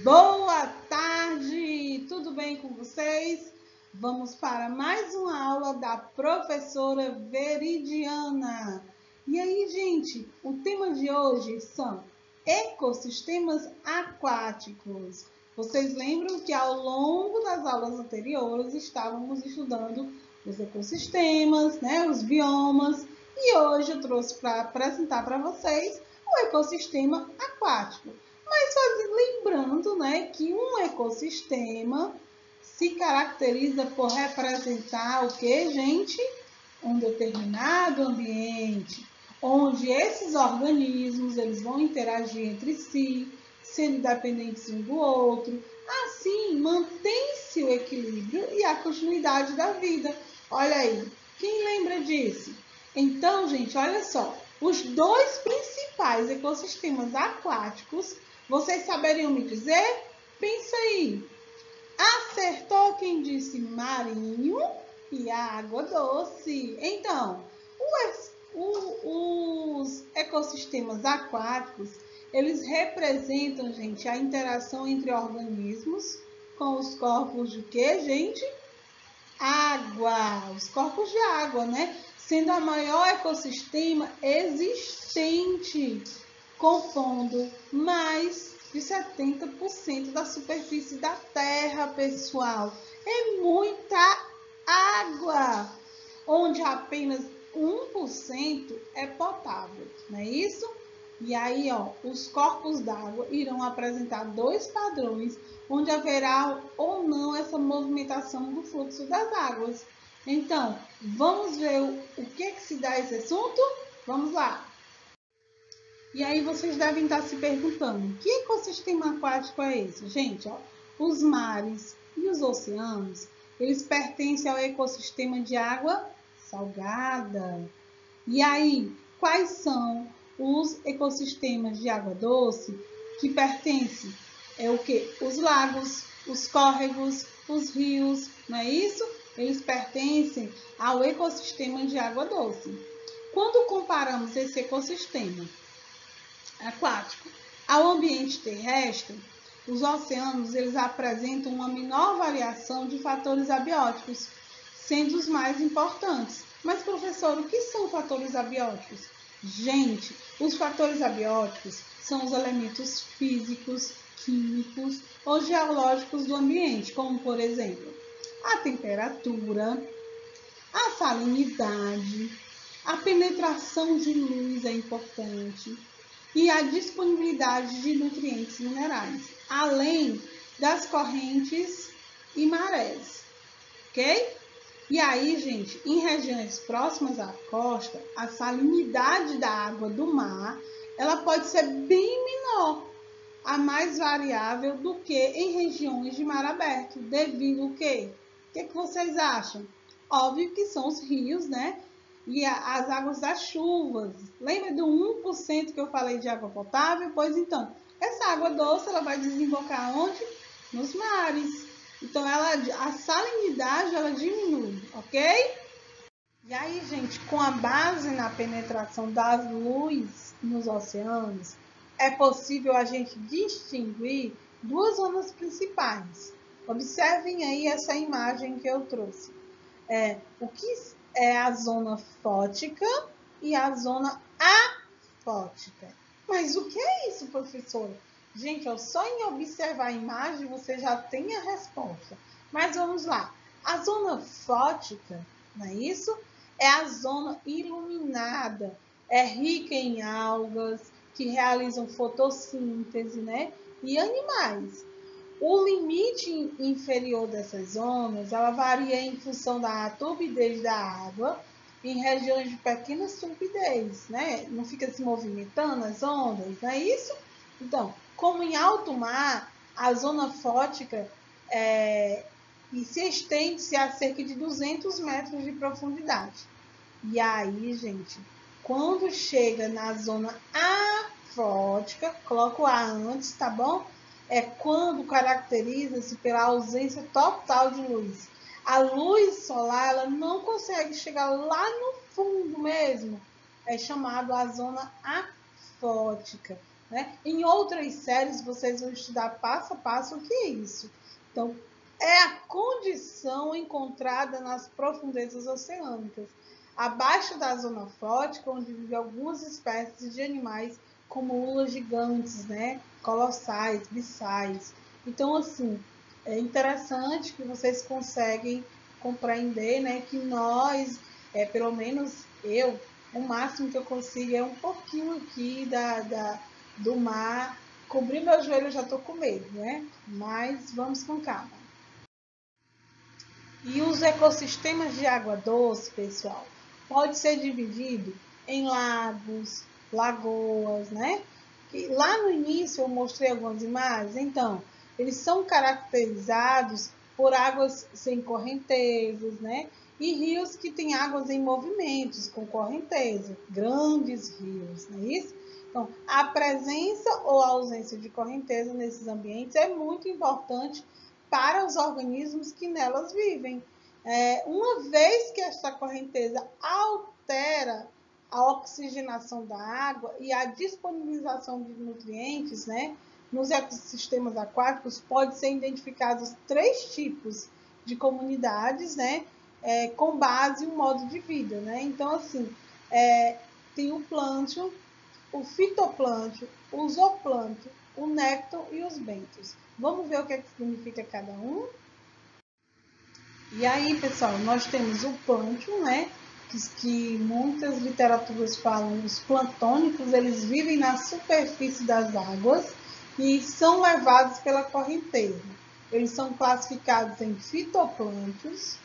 Boa tarde! Tudo bem com vocês? Vamos para mais uma aula da professora Veridiana. E aí, gente, o tema de hoje são ecossistemas aquáticos. Vocês lembram que ao longo das aulas anteriores estávamos estudando os ecossistemas, né, os biomas, e hoje eu trouxe para apresentar para vocês o ecossistema aquático. Mas lembrando, né, que um ecossistema se caracteriza por representar o que, gente? Um determinado ambiente, onde esses organismos eles vão interagir entre si, sendo dependentes um do outro. Assim, mantém-se o equilíbrio e a continuidade da vida. Olha aí, quem lembra disso? Então, gente, olha só, os dois principais ecossistemas aquáticos, vocês saberiam me dizer? Pensa aí. Acertou quem disse marinho e água doce. Então, os ecossistemas aquáticos, eles representam, gente, a interação entre organismos com os corpos de quê, gente? Água, os corpos de água, né? Sendo a maior ecossistema existente, compondo mais de 70% da superfície da Terra, pessoal. É muita água, onde apenas 1% é potável, não é isso? E aí, ó, os corpos d'água irão apresentar dois padrões, onde haverá ou não essa movimentação do fluxo das águas. Então, vamos ver o que se dá esse assunto? Vamos lá! E aí vocês devem estar se perguntando, que ecossistema aquático é esse? Gente, ó, os mares e os oceanos, eles pertencem ao ecossistema de água salgada. E aí, quais são os ecossistemas de água doce que pertencem? É o que? Os lagos, os córregos, os rios, não é isso? Eles pertencem ao ecossistema de água doce. Quando comparamos esse ecossistema aquático ao ambiente terrestre, os oceanos eles apresentam uma menor variação de fatores abióticos, sendo os mais importantes. Mas, professor, o que são fatores abióticos? Gente, os fatores abióticos são os elementos físicos, químicos ou geológicos do ambiente, como, por exemplo, a temperatura, a salinidade, a penetração de luz é importante e a disponibilidade de nutrientes minerais, além das correntes e marés, ok? E aí, gente, em regiões próximas à costa, a salinidade da água do mar, ela pode ser bem menor, a mais variável do que em regiões de mar aberto, devido ao quê? O que vocês acham? Óbvio que são os rios, né? E as águas das chuvas. Lembra do 1% que eu falei de água potável? Pois então, essa água doce ela vai desembocar onde? Nos mares. Então, a salinidade ela diminui, ok? E aí, gente, com a base na penetração das luzes nos oceanos, é possível a gente distinguir duas zonas principais. Observem aí essa imagem que eu trouxe. O que é a zona fótica e a zona afótica. Mas o que é isso, professora? Gente, só em observar a imagem você já tem a resposta. Mas vamos lá. A zona fótica, não é isso? É a zona iluminada, é rica em algas que realizam fotossíntese, né? E animais. O limite inferior dessas zonas, ela varia em função da turbidez da água, em regiões de pequena turbidez, né? Não fica se movimentando as ondas, não é isso? Então, como em alto mar, a zona fótica e se estende-se a cerca de 200 metros de profundidade. E aí, gente, quando chega na zona afótica, coloco A antes, tá bom? É quando caracteriza-se pela ausência total de luz. A luz solar ela não consegue chegar lá no fundo mesmo. É chamado a zona afótica. né? Em outras séries, vocês vão estudar passo a passo o que é isso. Então, é a condição encontrada nas profundezas oceânicas, abaixo da zona frótica, onde vivem algumas espécies de animais, como ulas gigantes, né? Colossais, bissais. Então, assim, é interessante que vocês conseguem compreender, né, que nós, pelo menos eu, o máximo que eu consigo é um pouquinho aqui do mar. Cobrir meu joelho eu já estou com medo, né? Mas vamos com calma. E os ecossistemas de água doce, pessoal, pode ser dividido em lagos, lagoas, né? E lá no início eu mostrei algumas imagens, então, eles são caracterizados por águas sem correntezas, né? E rios que têm águas em movimentos, com correnteza, grandes rios, não é isso? Então, a presença ou a ausência de correnteza nesses ambientes é muito importante para os organismos que nelas vivem. Uma vez que esta correnteza altera a oxigenação da água e a disponibilização de nutrientes, né, nos ecossistemas aquáticos, pode ser identificados 3 tipos de comunidades, né, com base em um modo de vida, né? Então, assim, tem o plâncton, o fitoplâncton, o zooplâncton, o nécton e os bentos. Vamos ver o que significa cada um? E aí, pessoal, nós temos o plâncton, né? Que muitas literaturas falam, os plantônicos, eles vivem na superfície das águas e são levados pela correnteza. Eles são classificados em fitoplânctons,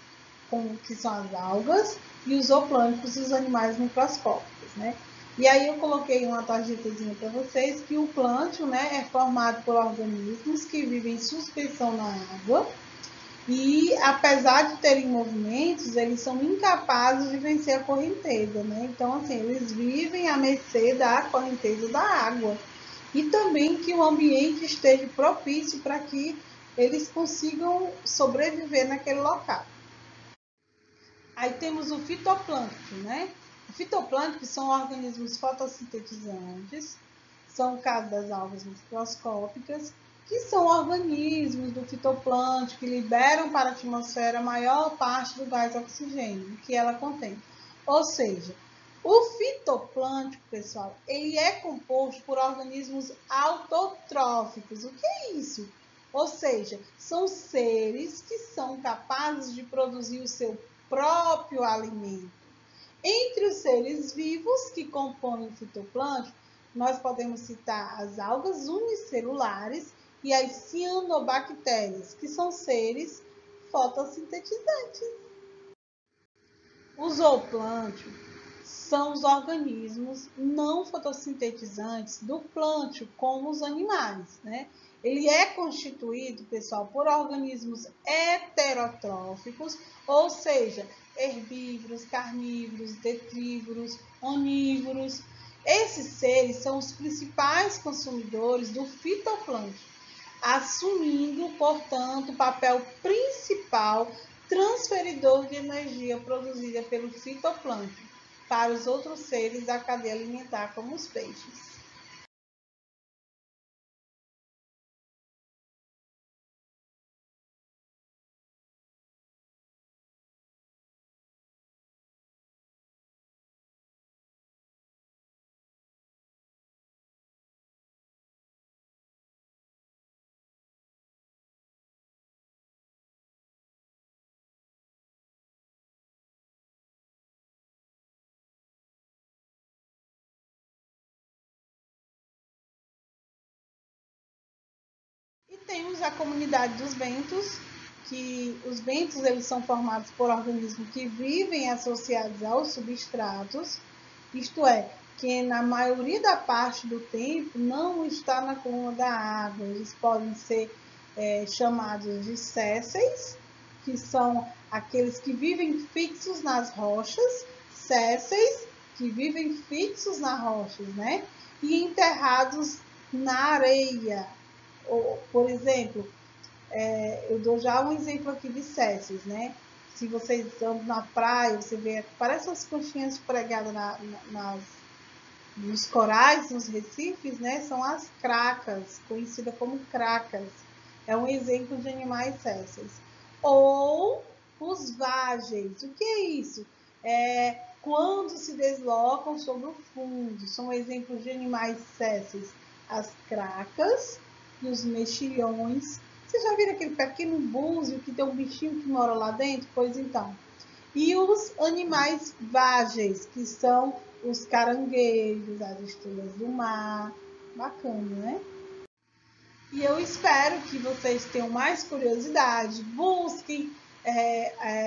que são as algas, e os zooplânctons, os animais microscópicos, né? E aí eu coloquei uma tarjetazinha para vocês que o plâncton, né, é formado por organismos que vivem em suspensão na água e, apesar de terem movimentos, eles são incapazes de vencer a correnteza, né? Então, assim, eles vivem à mercê da correnteza da água. E também que o ambiente esteja propício para que eles consigam sobreviver naquele local. Aí temos o fitoplâncton, né? O fitoplâncton são organismos fotossintetizantes, são o caso das algas microscópicas, que são organismos do fitoplâncton que liberam para a atmosfera a maior parte do gás oxigênio que ela contém. Ou seja, o fitoplâncton, pessoal, ele é composto por organismos autotróficos. O que é isso? Ou seja, são seres que são capazes de produzir o seu próprio alimento. Entre os seres vivos que compõem o fitoplâncton, nós podemos citar as algas unicelulares e as cianobactérias, que são seres fotossintetizantes. O zooplâncton são os organismos não fotossintetizantes do plâncton, como os animais, né? Ele é constituído, pessoal, por organismos heterotróficos, ou seja, herbívoros, carnívoros, detrívoros, onívoros. Esses seres são os principais consumidores do fitoplâncton, assumindo, portanto, o papel principal transferidor de energia produzida pelo fitoplâncton para os outros seres da cadeia alimentar, como os peixes. E temos a comunidade dos bentos, que os bentos eles são formados por organismos que vivem associados aos substratos, isto é, que na maioria da parte do tempo não está na coluna da água. Eles podem ser chamados de sésseis, que são aqueles que vivem fixos nas rochas, sésseis, que vivem fixos nas rochas, né? E enterrados na areia. Por exemplo, eu dou já um exemplo aqui de sésseis, né? Se vocês andam na praia, você vê, parece umas conchinhas pregadas nos corais, nos recifes, né, são as cracas, conhecida como cracas. É um exemplo de animais césseis. Ou os vágeis. O que é isso? É quando se deslocam sobre o fundo. São exemplos de animais césseis. As cracas e os mexilhões. Vocês já viram aquele pequeno búzio que tem um bichinho que mora lá dentro? Pois então. E os animais vágeis, que são os caranguejos, as estrelas do mar. Bacana, né? E eu espero que vocês tenham mais curiosidade, busquem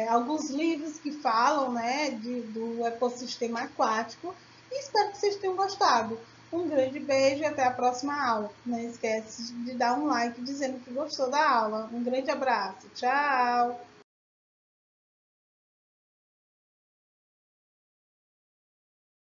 alguns livros que falam, né, do ecossistema aquático, e espero que vocês tenham gostado. Um grande beijo e até a próxima aula. Não esquece de dar um like dizendo que gostou da aula. Um grande abraço. Tchau!